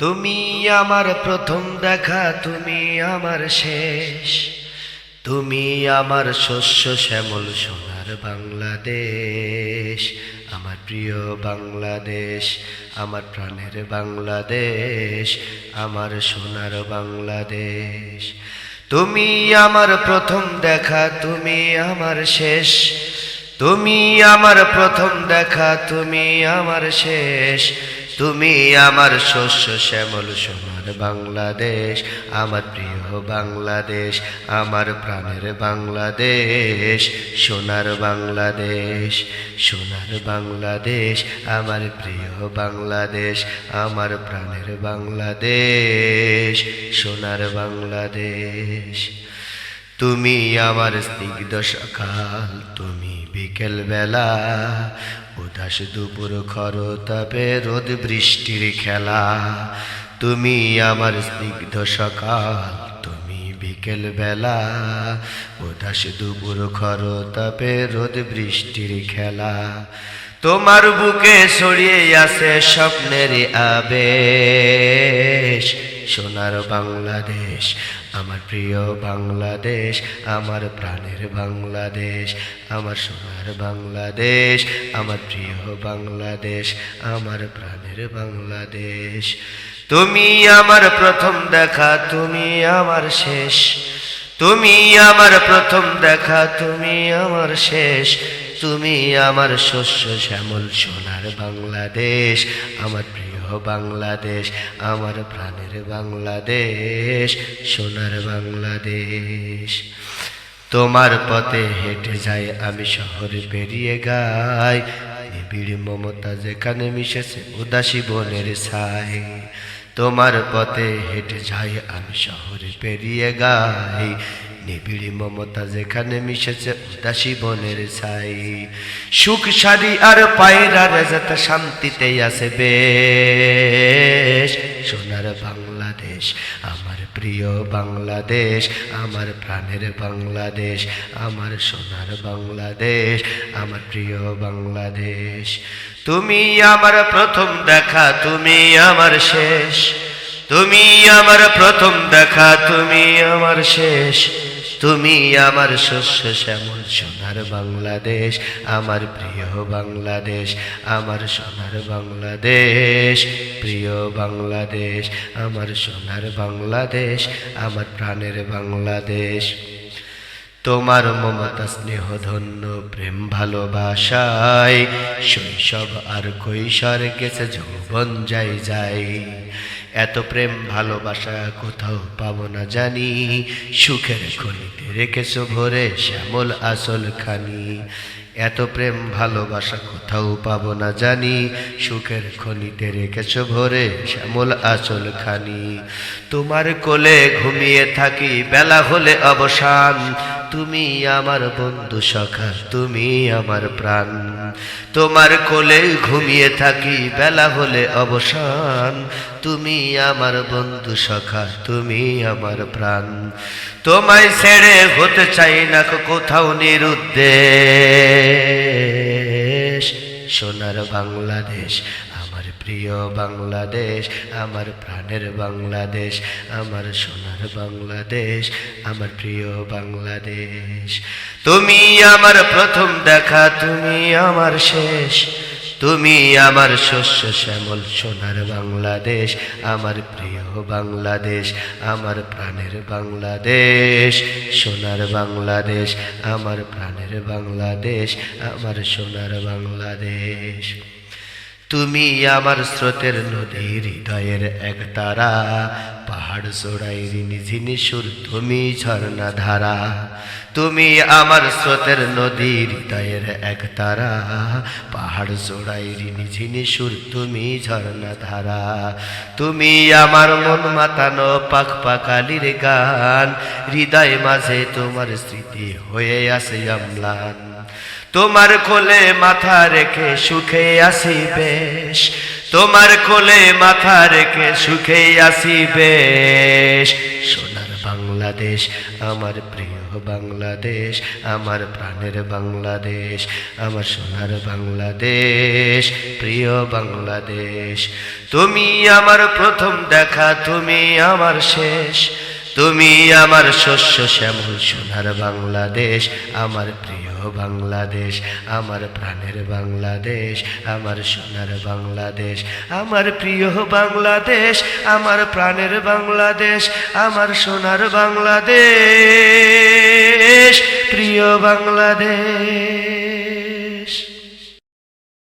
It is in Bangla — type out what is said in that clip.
তুমি আমার প্রথম দেখা, তুমি আমার শেষ, তুমি আমার শস্য শ্যামল সোনার বাংলাদেশ। আমার প্রিয় বাংলাদেশ, আমার প্রাণের বাংলাদেশ, আমার সোনার বাংলাদেশ। তুমি আমার প্রথম দেখা, তুমি আমার শেষ, তুমি আমার প্রথম দেখা, তুমি আমার শেষ, তুমি আমার শস্য শ্যামল সোনার বাংলাদেশ। আমার প্রিয় বাংলাদেশ, আমার প্রাণের বাংলাদেশ, সোনার বাংলাদেশ, সোনার বাংলাদেশ, আমার প্রিয় বাংলাদেশ, আমার প্রাণের বাংলাদেশ, সোনার বাংলাদেশ। তুমি আমার স্নিগ্ধ সকাল, তুমি বিকেল বেলা, উদাস দুপুর খরতাপে রোদ বৃষ্টির খেলা। তুমি আমার স্নিগ্ধ সকাল, তুমি বিকেল বেলা, উদাস দুপুর খরতাপে রোদ বৃষ্টির খেলা। তোমার বুকে ছড়িয়ে আছে স্বপ্নের আবেশ, সোনার বাংলাদেশ, আমার প্রিয় বাংলাদেশ, আমার প্রাণের বাংলাদেশ, আমার সোনার বাংলাদেশ, আমার প্রিয় বাংলাদেশ, আমার প্রাণের বাংলাদেশ। তুমি আমার প্রথম দেখা, তুমি আমার শেষ, তুমি আমার প্রথম দেখা, তুমি আমার শেষ, তুমি আমার শস্য শ্যামল সোনার বাংলাদেশ, আমার প্রিয় বাংলাদেশ, আমার প্রাণের বাংলাদেশ, সোনার বাংলাদেশ। তোমার পথে হেঁটে যাই আমি, শহরে পেরিয়ে গাই, নিবিড় মমতা যেখানে মিশেছে উদাসী বনের ছাই। তোমার পথে হেঁটে যাই আমি, শহরে পেরিয়ে গাই, নিবিড় মমতা যেখানে মিশেছে উদাসী বনের ছাই। সুখ সারি আর পায়রা রেজাতে শান্তিতে আছে বেশ, সোনার বাংলাদেশ, আমার প্রিয় বাংলাদেশ, আমার প্রাণের বাংলাদেশ, আমার সোনার বাংলাদেশ, আমার প্রিয় বাংলাদেশ। তুমি আমার প্রথম দেখা, তুমি আমার শেষ, তুমি আমার প্রথম দেখা, তুমি আমার শেষ, তুমি আমার শস্য শ্যামল সোনার বাংলাদেশ, আমার প্রিয় বাংলাদেশ, আমার সোনার বাংলাদেশ, প্রিয় বাংলাদেশ, আমার সোনার বাংলাদেশ, আমার প্রাণের বাংলাদেশ। তোমার মমতা স্নেহ ধন্য প্রেম ভালোবাসায় শৈশব আর কৈশোর গেছে যৌবন যাই যাই। এত প্রেম ভালোবাসা কোথাও পাবো না জানি, সুখের খনিতে রেখেছো ভরে শ্যামল আসল খানি। এত প্রেম ভালোবাসা কোথাও পাবো না জানি, সুখের খনিতে রেখেছো ভরে শ্যামল আসল খানি। তোমার কোলে ঘুমিয়ে থাকি বেলা হলে অবসান, তুমি আমার বন্ধু সখা, তুমি আমার প্রাণ। তোমার কোলে ঘুমিয়ে থাকি বেলা হলে অবসান, তুমি আমার বন্ধু সখা, তুমি আমার প্রাণ। তোমায় ছেড়ে হতে চাই না কোথাও নিরুদ্দেশ, সোনার বাংলাদেশ, আমার প্রিয় বাংলাদেশ, আমার প্রাণের বাংলাদেশ, আমার সোনার বাংলাদেশ, আমার প্রিয় বাংলাদেশ। তুমি আমার প্রথম দেখা, তুমি আমার শেষ, তুমি আমার শস্য শ্যামল সোনার বাংলাদেশ, আমার প্রিয় বাংলাদেশ, আমার প্রাণের বাংলাদেশ, সোনার বাংলাদেশ, আমার প্রাণের বাংলাদেশ, আমার সোনার বাংলাদেশ। তুমি আমার স্রোতের নদী, হৃদয়ের এক তারা, পাহাড় চড়াই রিনিঝিনি সুর, তুমি ঝর্ণা ধারা। তুমি আমার স্রোতের নদী, হৃদয়ের এক তারা, পাহাড় চড়াই রিনিঝিনি সুর, তুমি ঝর্ণা ধারা। তুমি আমার মন মাতানো পাখ পাকালির গান, হৃদয় মাঝে তোমার স্মৃতি হয়ে আছে অম্লান। তোমার কোলে মাথা রেখে সুখে আসি বেশ, তোমার কোলে মাথা রেখে সুখে আসি বেশ, সোনার বাংলাদেশ আমার প্রিয় বাংলাদেশ, আমার প্রাণের বাংলাদেশ, আমার সোনার বাংলাদেশ, প্রিয় বাংলাদেশ। তুমি আমার প্রথম দেখা, তুমি আমার শেষ, তুমি আমার শস্য শ্যামল সোনার বাংলাদেশ, আমার প্রিয় বাংলাদেশ, আমার প্রাণের বাংলাদেশ, আমার সোনার বাংলাদেশ, আমার প্রিয় বাংলাদেশ, আমার প্রাণের বাংলাদেশ, আমার সোনার বাংলাদেশ, প্রিয় বাংলাদেশ।